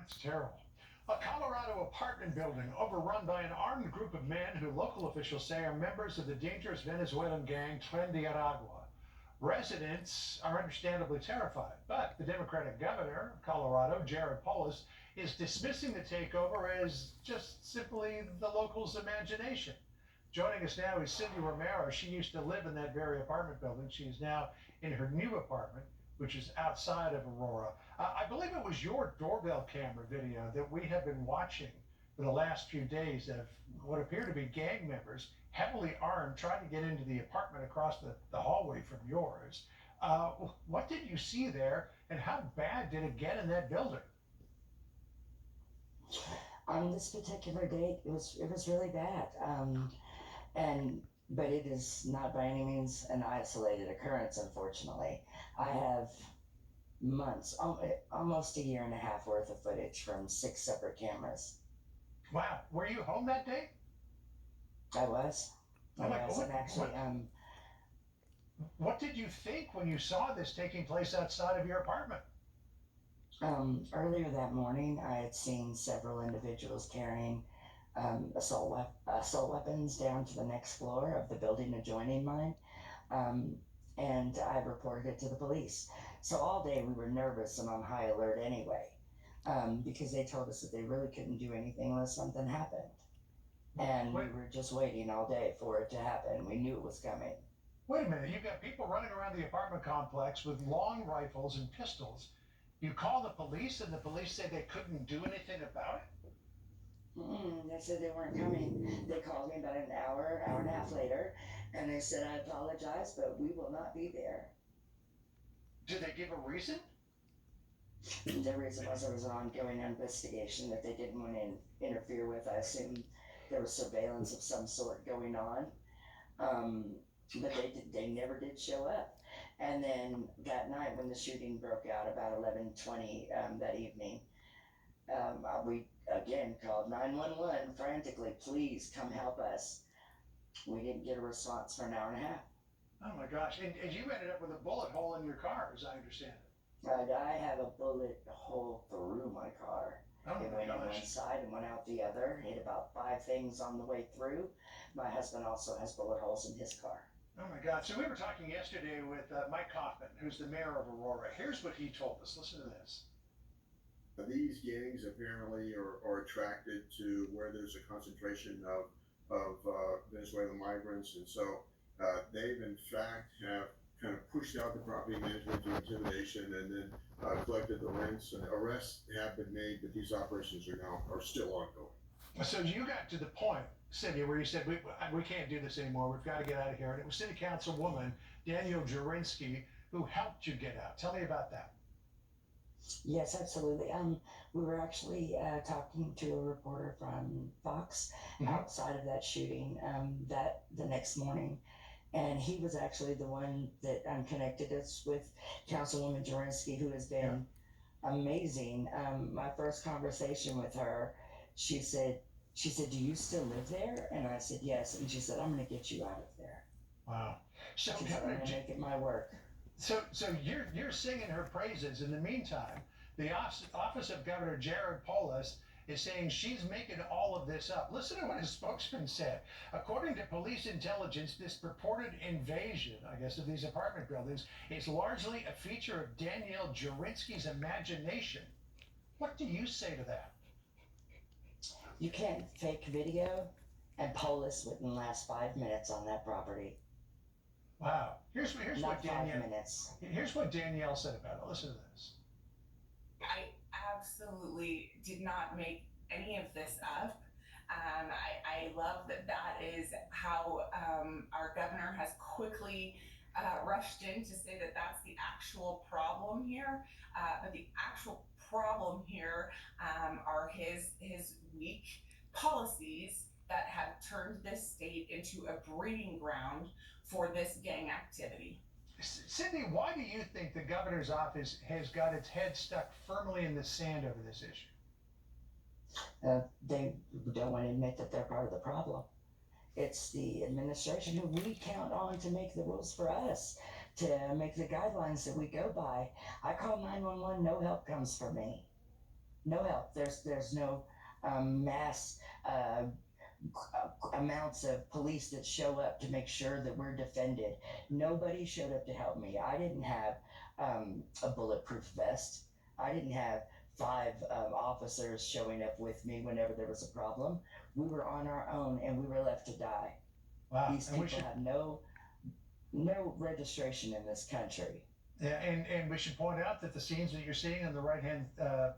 It's terrible. A Colorado apartment building overrun by an armed group of men who local officials say are members of the dangerous Venezuelan gang Tren de Aragua. Residents are understandably terrified, but the Democratic governor of Colorado, Jared Polis, is dismissing the takeover as just simply the locals' imagination. Joining us now is Cindy Romero. She used to live in that very apartment building. She is now in her new apartment, which is outside of Aurora. I believe it was your doorbell camera video that we have been watching for the last few days of what appear to be gang members, heavily armed, trying to get into the apartment across the hallway from yours. What did you see there, and how bad did it get in that building? On this particular date, it was really bad. And but it is not by any means an isolated occurrence. Unfortunately, I have months, almost a year and a half worth of footage from 6 separate cameras. Wow, were you home that day? I was, Oh I my was, God, and actually, what did you think when you saw this taking place outside of your apartment? earlier that morning, I had seen several individuals carrying assault weapons down to the next floor of the building adjoining mine. Um, and I reported it to the police. So all day we were nervous and on high alert anyway, because they told us that they really couldn't do anything unless something happened. And we Wait, were just waiting all day for it to happen. We knew it was coming. wait a minute, you've got people running around the apartment complex with long rifles and pistols. You call the police, and the police say they couldn't do anything about it? They said they weren't coming. They called me about an hour and a half later, and they said, I apologize, but we will not be there. Did they give a reason? The reason was there was an ongoing investigation that they didn't want to interfere with. I assume there was surveillance of some sort going on. Um, but they never did show up. And then that night when the shooting broke out about 11:20 that evening, we again called 911 frantically, please come help us. We didn't get a response for an hour and a half. Oh my gosh, and you ended up with a bullet hole in your car, as I understand it. I have a bullet hole through my car. Oh It my went in one gosh. side and went out the other, hit about 5 things on the way through. My husband also has bullet holes in his car. Oh my God. So we were talking yesterday with Mike Kaufman, who's the mayor of Aurora. Here's what he told us. Listen to this. These gangs apparently are attracted to where there's a concentration of Venezuelan migrants, and so they've in fact have kind of pushed out the property management through intimidation, and then collected the rents. And arrests have been made, but these operations are still ongoing. So you got to the point, Cindy, where you said, we can't do this anymore. We've got to get out of here. And it was City Councilwoman Danielle Jurinsky who helped you get out. Tell me about that. Yes, absolutely. We were actually talking to a reporter from Fox Hmm. outside of that shooting that the next morning, and he was actually the one that connected us with Councilwoman Jorinsky, who has Yeah. been amazing. My first conversation with her, she said, "Do you still live there?" And I said, "Yes." And she said, "I'm going to get you out of there." Wow. So She said, "I'm Governor, going to make it my work." so you're singing her praises. In the meantime, the office of Governor Jared Polis is saying she's making all of this up. Listen to what his spokesman said. According to police intelligence, this purported invasion, I guess, of these apartment buildings is largely a feature of Danielle Jurinsky's imagination. What do you say to that? You can't fake video, and Polis wouldn't last 5 minutes on that property. Wow. Here's what Not five Danielle minutes. here's what Danielle said about it. Listen to this. I absolutely did not make any of this up. I love that that is how our governor has quickly rushed in to say that that's the actual problem here. But the actual problem here are his weak policies that have turned this state into a breeding ground for this gang activity. Cindy, why do you think the governor's office has got its head stuck firmly in the sand over this issue? They don't want to admit that they're part of the problem. It's the administration who we count on to make the rules for us, to make the guidelines that we go by. I call 911, no help comes for me. no help. There's no mass amounts of police that show up to make sure that we're defended. Nobody showed up to help me. I didn't have a bulletproof vest. I didn't have five officers showing up with me whenever there was a problem. We were on our own and we were left to die. Wow. These And we people should, have no registration in this country. yeah, and we should point out that the scenes that you're seeing on the right-hand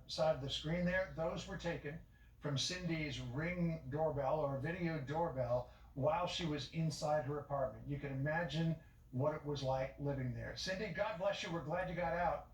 side of the screen there, those were taken from Cindy's Ring doorbell or video doorbell while she was inside her apartment. You can imagine what it was like living there. Cindy, God bless you. We're glad you got out.